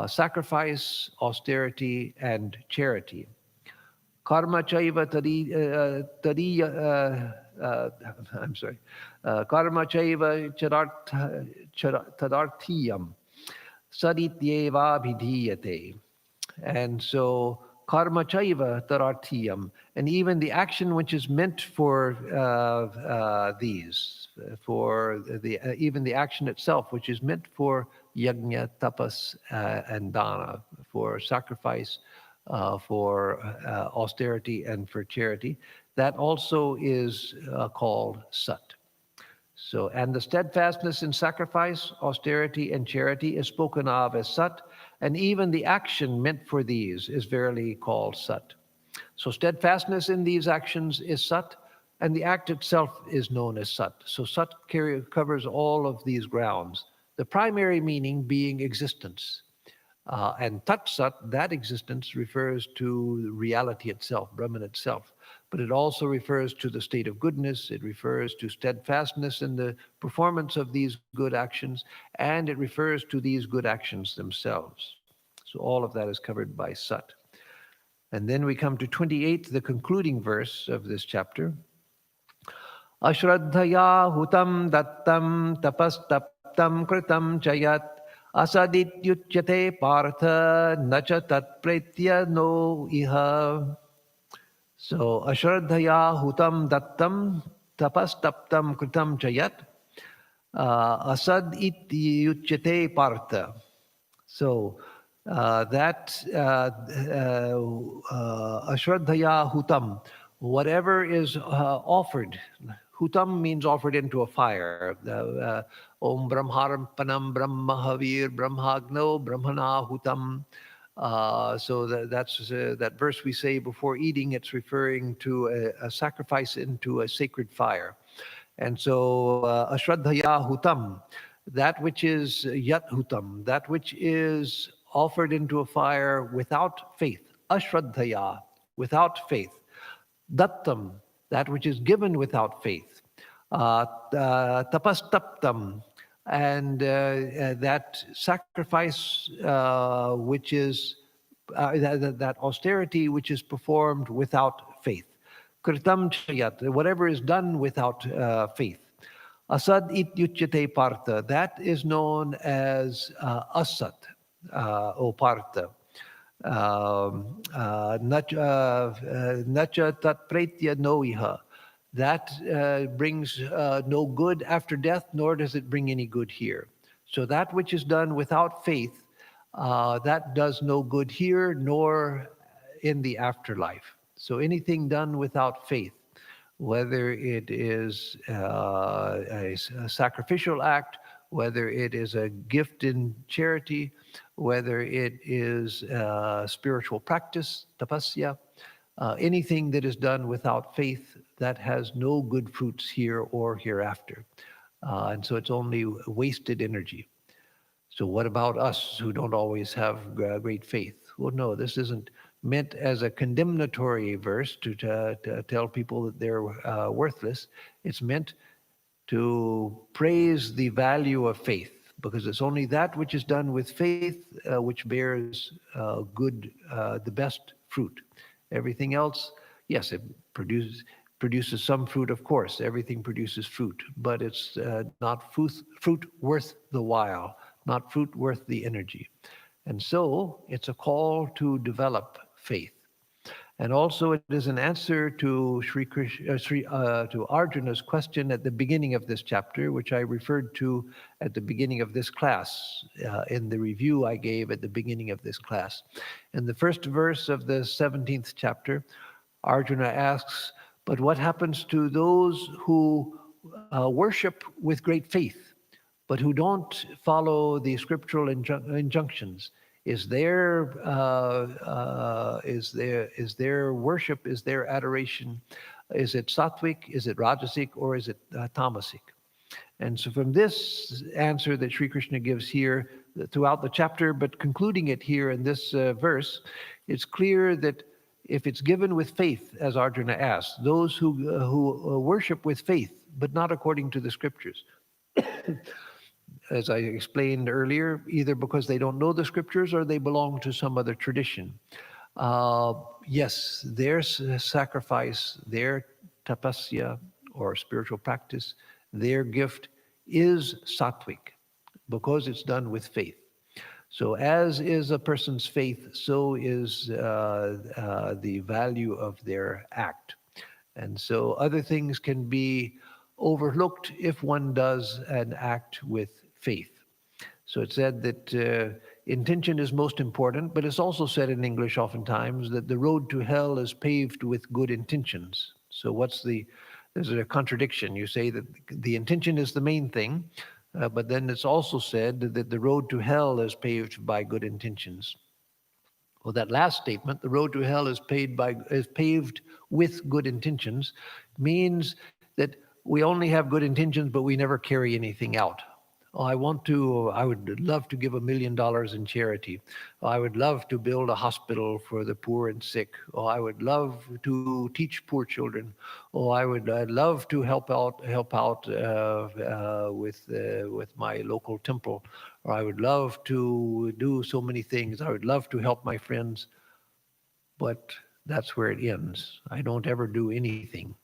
sacrifice, austerity, and charity. Karma chaiva karma chaiva tadarthiyam. Sadityeva bhidhiyate. And so karma chaiva tararthiyam. And even the action which is meant for these, for even the action itself, which is meant for yajna, tapas, and dana, for sacrifice, for austerity, and for charity, that also is called Sat. So, and the steadfastness in sacrifice, austerity, and charity is spoken of as Sat, and even the action meant for these is verily called Sat. So steadfastness in these actions is Sat, and the act itself is known as Sat. So Sat covers all of these grounds, the primary meaning being existence. And Tat Sat, that existence, refers to reality itself, Brahman itself. But it also refers to the state of goodness, it refers to steadfastness in the performance of these good actions, and it refers to these good actions themselves. So all of that is covered by Sat. And then we come to 28, the concluding verse of this chapter. Ashraddhaya hutam dattam tapastaptam kritam chayat asadityuchyate partha nacha tatpretya no iha. So, ashraddhaya hutam dattam tapastaptam kritam chayat asad ityuchyate partha. So, that ashraddhaya hutam, whatever is offered. Hutam means offered into a fire. Om Brahmarampanam Brahmahavir Brahmagno Brahmana Hutam. So that's that verse we say before eating. It's referring to a sacrifice into a sacred fire. And so ashraddhaya hutam, that which is yat hutam, that which is offered into a fire without faith. Ashraddhaya, without faith. Dattam, that which is given without faith. Tapastaptam, and that sacrifice which is that austerity which is performed without faith. Kritam chayat, whatever is done without faith. Asad ityuchyate partha, that is known as asat, o partha. Nacha tatpretya noiha, that brings no good after death, nor does it bring any good here. So that which is done without faith, that does no good here, nor in the afterlife. So anything done without faith, whether it is a sacrificial act, whether it is a gift in charity, whether it is spiritual practice, tapasya, anything that is done without faith, that has no good fruits here or hereafter. And so it's only wasted energy. So what about us who don't always have great faith? Well, no, this isn't meant as a condemnatory verse to tell people that they're worthless. It's meant to praise the value of faith. because it's only that which is done with faith which bears the best fruit. Everything else, yes, it produces some fruit, of course. Everything produces fruit, but it's not fruit worth the while, not fruit worth the energy. And so it's a call to develop faith. And also, it is an answer to to Arjuna's question at the beginning of this chapter, which I referred to at the beginning of this class, in the review I gave at the beginning of this class. In the first verse of the 17th chapter, Arjuna asks, "But what happens to those who worship with great faith, but who don't follow the scriptural injunctions? Is their worship, is their adoration, is it sattvic, is it rajasic, or is it tamasic?" And so from this answer that Sri Krishna gives here throughout the chapter, but concluding it here in this verse, it's clear that if it's given with faith, as Arjuna asked, those who worship with faith, but not according to the scriptures, as I explained earlier, either because they don't know the scriptures or they belong to some other tradition. Yes, their sacrifice, their tapasya or spiritual practice, their gift is sattvic because it's done with faith. So as is a person's faith, so is the value of their act. And so other things can be overlooked if one does an act with faith. So it's said that intention is most important, but it's also said in English oftentimes that the road to hell is paved with good intentions. So there's a contradiction. You say that the intention is the main thing, but then it's also said that the road to hell is paved by good intentions. Well, that last statement, the road to hell is paved with good intentions, means that we only have good intentions, but we never carry anything out. Oh, I would love to give $1 million in charity. Oh, I would love to build a hospital for the poor and sick. Oh, I would love to teach poor children. Oh, I'd love to help out with my local temple. Or I would love to do so many things. I would love to help my friends. But that's where it ends. I don't ever do anything.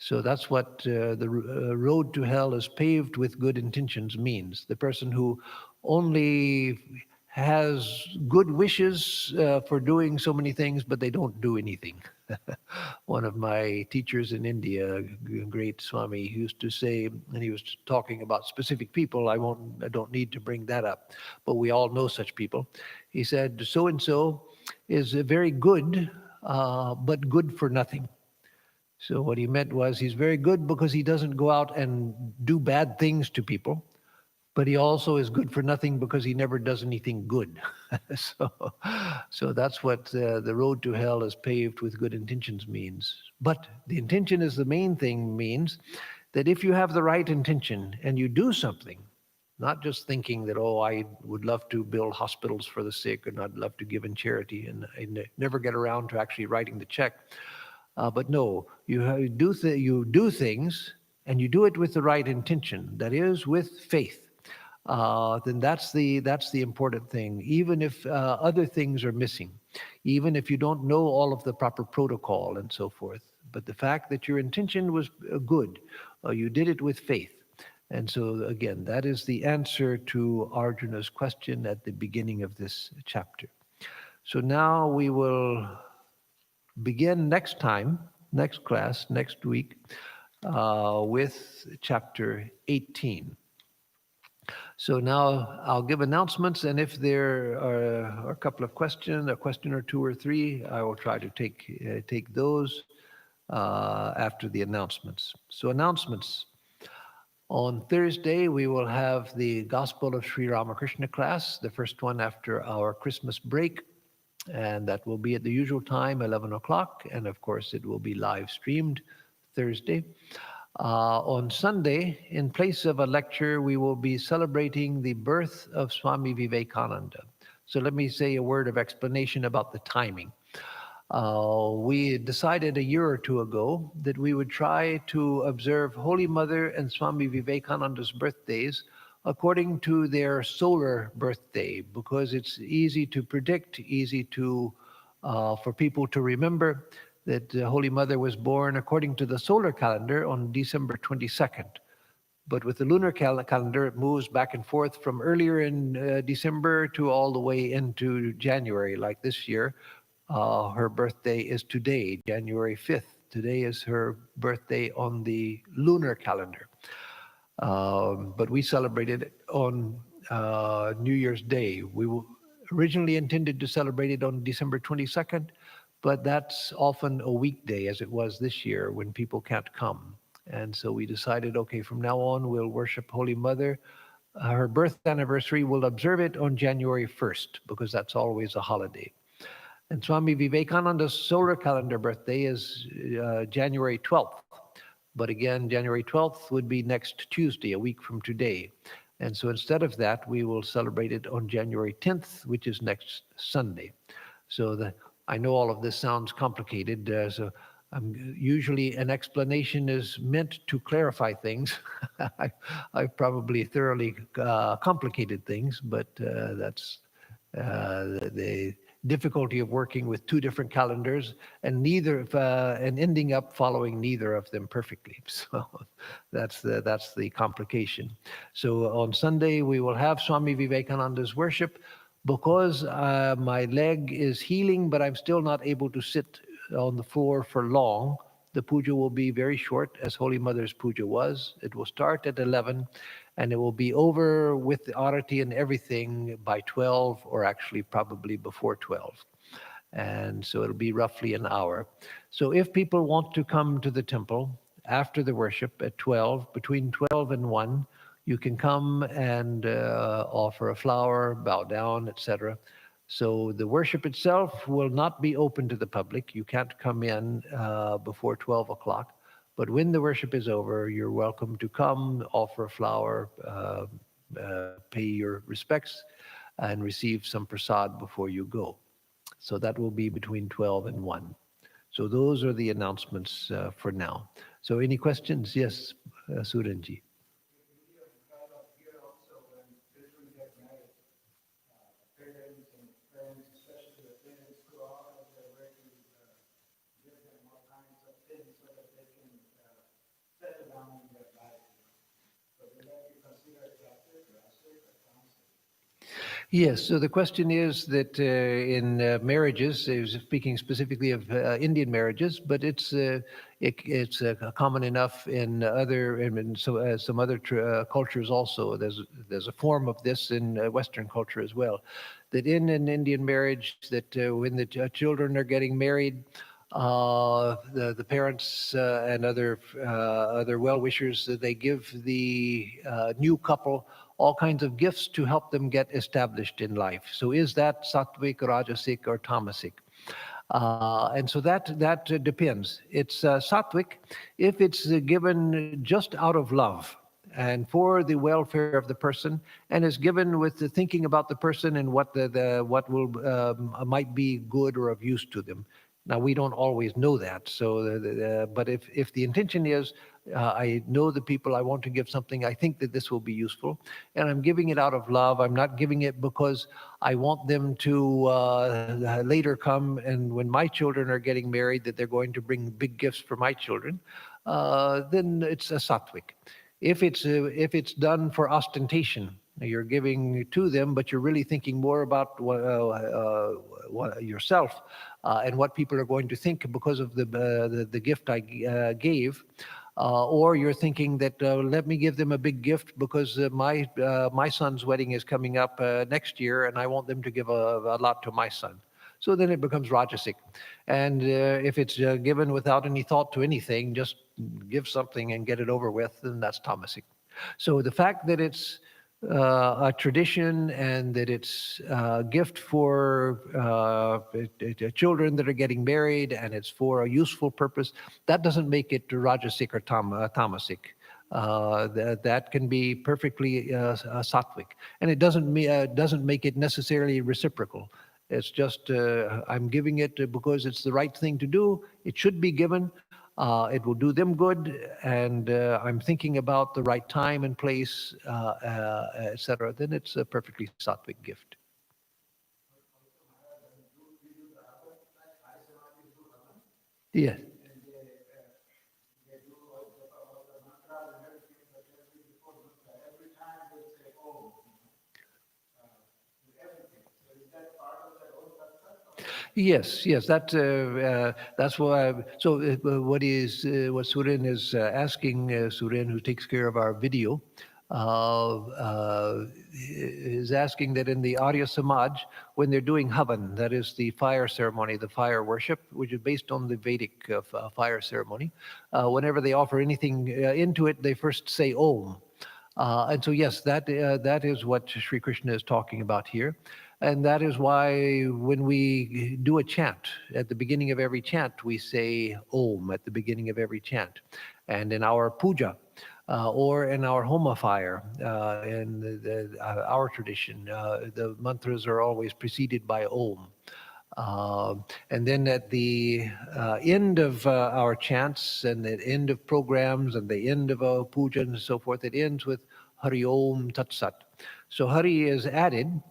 So that's what the road to hell is paved with good intentions means. The person who only has good wishes for doing so many things, but they don't do anything. One of my teachers in India, great Swami, used to say, and he was talking about specific people, I don't need to bring that up, but we all know such people. He said, so-and-so is very good, but good for nothing. So what he meant was he's very good because he doesn't go out and do bad things to people, but he also is good for nothing because he never does anything good. So that's what the road to hell is paved with good intentions means. But the intention is the main thing means that if you have the right intention and you do something, not just thinking that, oh, I would love to build hospitals for the sick and I'd love to give in charity and I never get around to actually writing the check. But no, you do things and you do it with the right intention, that is, with faith. Then that's the important thing. Even if other things are missing, even if you don't know all of the proper protocol and so forth, but the fact that your intention was good, you did it with faith. And so again, that is the answer to Arjuna's question at the beginning of this chapter. So now we will begin next class, next week, with chapter 18. So now I'll give announcements, and if there are a couple of questions, a question or two or three, I will try to take those after the announcements. So announcements. On Thursday, we will have the Gospel of Sri Ramakrishna class, the first one after our Christmas break. And that will be at the usual time, 11 o'clock. And of course, it will be live streamed Thursday. On Sunday, in place of a lecture, we will be celebrating the birth of Swami Vivekananda. So let me say a word of explanation about the timing. We decided a year or two ago that we would try to observe Holy Mother and Swami Vivekananda's birthdays according to their solar birthday, because it's easy to predict, easy to for people to remember that the Holy Mother was born according to the solar calendar on December 22nd. But with the lunar calendar, it moves back and forth from earlier in December to all the way into January, like this year. Her birthday is today, January 5th. Today is her birthday on the lunar calendar. But we celebrated it on New Year's Day. Originally intended to celebrate it on December 22nd, but that's often a weekday, as it was this year when people can't come. And so we decided, okay, from now on, we'll worship Holy Mother. Her birth anniversary, we'll observe it on January 1st, because that's always a holiday. And Swami Vivekananda's solar calendar birthday is January 12th. But again, January 12th would be next Tuesday, a week from today. And so instead of that, we will celebrate it on January 10th, which is next Sunday. So I know all of this sounds complicated. So usually an explanation is meant to clarify things. I've probably thoroughly complicated things, but that's the difficulty of working with two different calendars and and ending up following neither of them perfectly. So that's the complication. So on Sunday we will have Swami Vivekananda's worship. Because my leg is healing, but I'm still not able to sit on the floor for long. The puja will be very short, as Holy Mother's puja was. It will start at 11, and it will be over with the arati and everything by 12, or actually probably before 12. And so it'll be roughly an hour. So if people want to come to the temple after the worship at 12, between 12 and 1, you can come and offer a flower, bow down, etc. So the worship itself will not be open to the public. You can't come in before 12 o'clock. But when the worship is over, you're welcome to come, offer a flower, pay your respects, and receive some prasad before you go. So that will be between 12 and 1. So those are the announcements for now. So any questions? Yes, Suranji. Yes, so the question is that in marriages, speaking specifically of Indian marriages, but it's common enough in some other cultures also. There's a form of this in Western culture as well, that in an Indian marriage, that when the children are getting married, the parents and other well-wishers, they give the new couple all kinds of gifts to help them get established in life. So is that sattvic, rajasic, or tamasic? And so that depends. It's sattvic if it's given just out of love and for the welfare of the person, and is given with the thinking about the person and what what will might be good or of use to them. Now, we don't always know that. So, but if the intention is, I know the people, I want to give something, I think that this will be useful, and I'm giving it out of love. I'm not giving it because I want them to later come, and when my children are getting married, that they're going to bring big gifts for my children, then it's a sattvic. If it's done for ostentation, you're giving to them, but you're really thinking more about yourself and what people are going to think because of the gift I gave, or you're thinking that let me give them a big gift because my son's wedding is coming up next year, and I want them to give a lot to my son. So then it becomes rajasic. And if it's given without any thought to anything, just give something and get it over with, then that's tamasic. So the fact that it's a tradition and that it's a gift for children that are getting married and it's for a useful purpose, that doesn't make it rajasic or tamasic. That can be perfectly sattvic. And it doesn't make it necessarily reciprocal. It's just I'm giving it because it's the right thing to do. It should be given. it will do them good, and I'm thinking about the right time and place, etc., then it's a perfectly sattvic gift. Yes. Yes, yes, that's why. So, what Surin is asking, Surin, who takes care of our video, is asking that in the Arya Samaj, when they're doing Havan, that is the fire ceremony, the fire worship, which is based on the Vedic fire ceremony, whenever they offer anything into it, they first say Om. And so, yes, that is what Sri Krishna is talking about here. And that is why when we do a chant, at the beginning of every chant, we say Om at the beginning of every chant. And in our puja, or in our homa fire, in our tradition, the mantras are always preceded by Om. And then at the end of our chants and the end of programs and the end of our puja and so forth, it ends with Hari Om Tat Sat. So Hari is added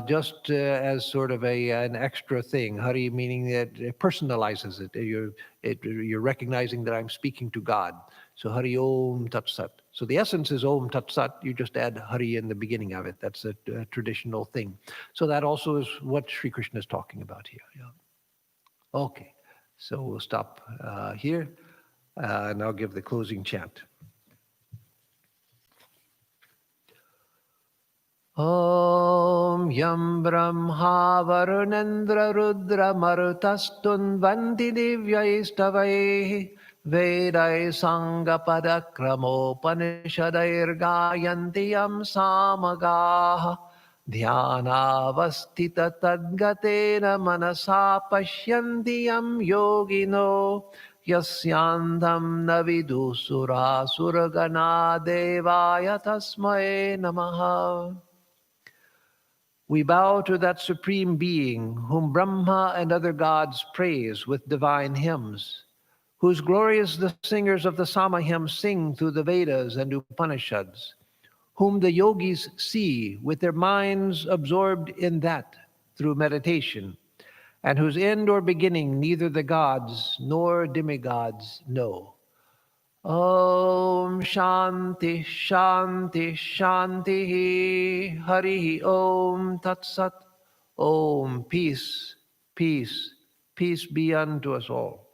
just as sort of an extra thing. Hari meaning that it personalizes it. You're recognizing that I'm speaking to God. So Hari Om Tat Sat. So the essence is Om Tat Sat. You just add Hari in the beginning of it. That's a traditional thing. So that also is what Sri Krishna is talking about here. Yeah. Okay. So we'll stop here, and I'll give the closing chant. Om Yam Brahma Varunendra Rudra Marutastun Vanti Divyaistavai Vedai Sangha Padakramo Panishadair Yam Samagaha Dhyanavastita Tadgatena Manasa Pashyantiyam Yogino Yasyandam Navidusura Suragana Devaya Tasmae Namaha. We bow to that Supreme Being, whom Brahma and other gods praise with divine hymns, whose glories the singers of the Sama hymns sing through the Vedas and Upanishads, whom the yogis see with their minds absorbed in that through meditation, and whose end or beginning neither the gods nor demigods know. Om Shanti Shanti Shanti Hari Om Tat Sat. Om, peace, peace, peace be unto us all.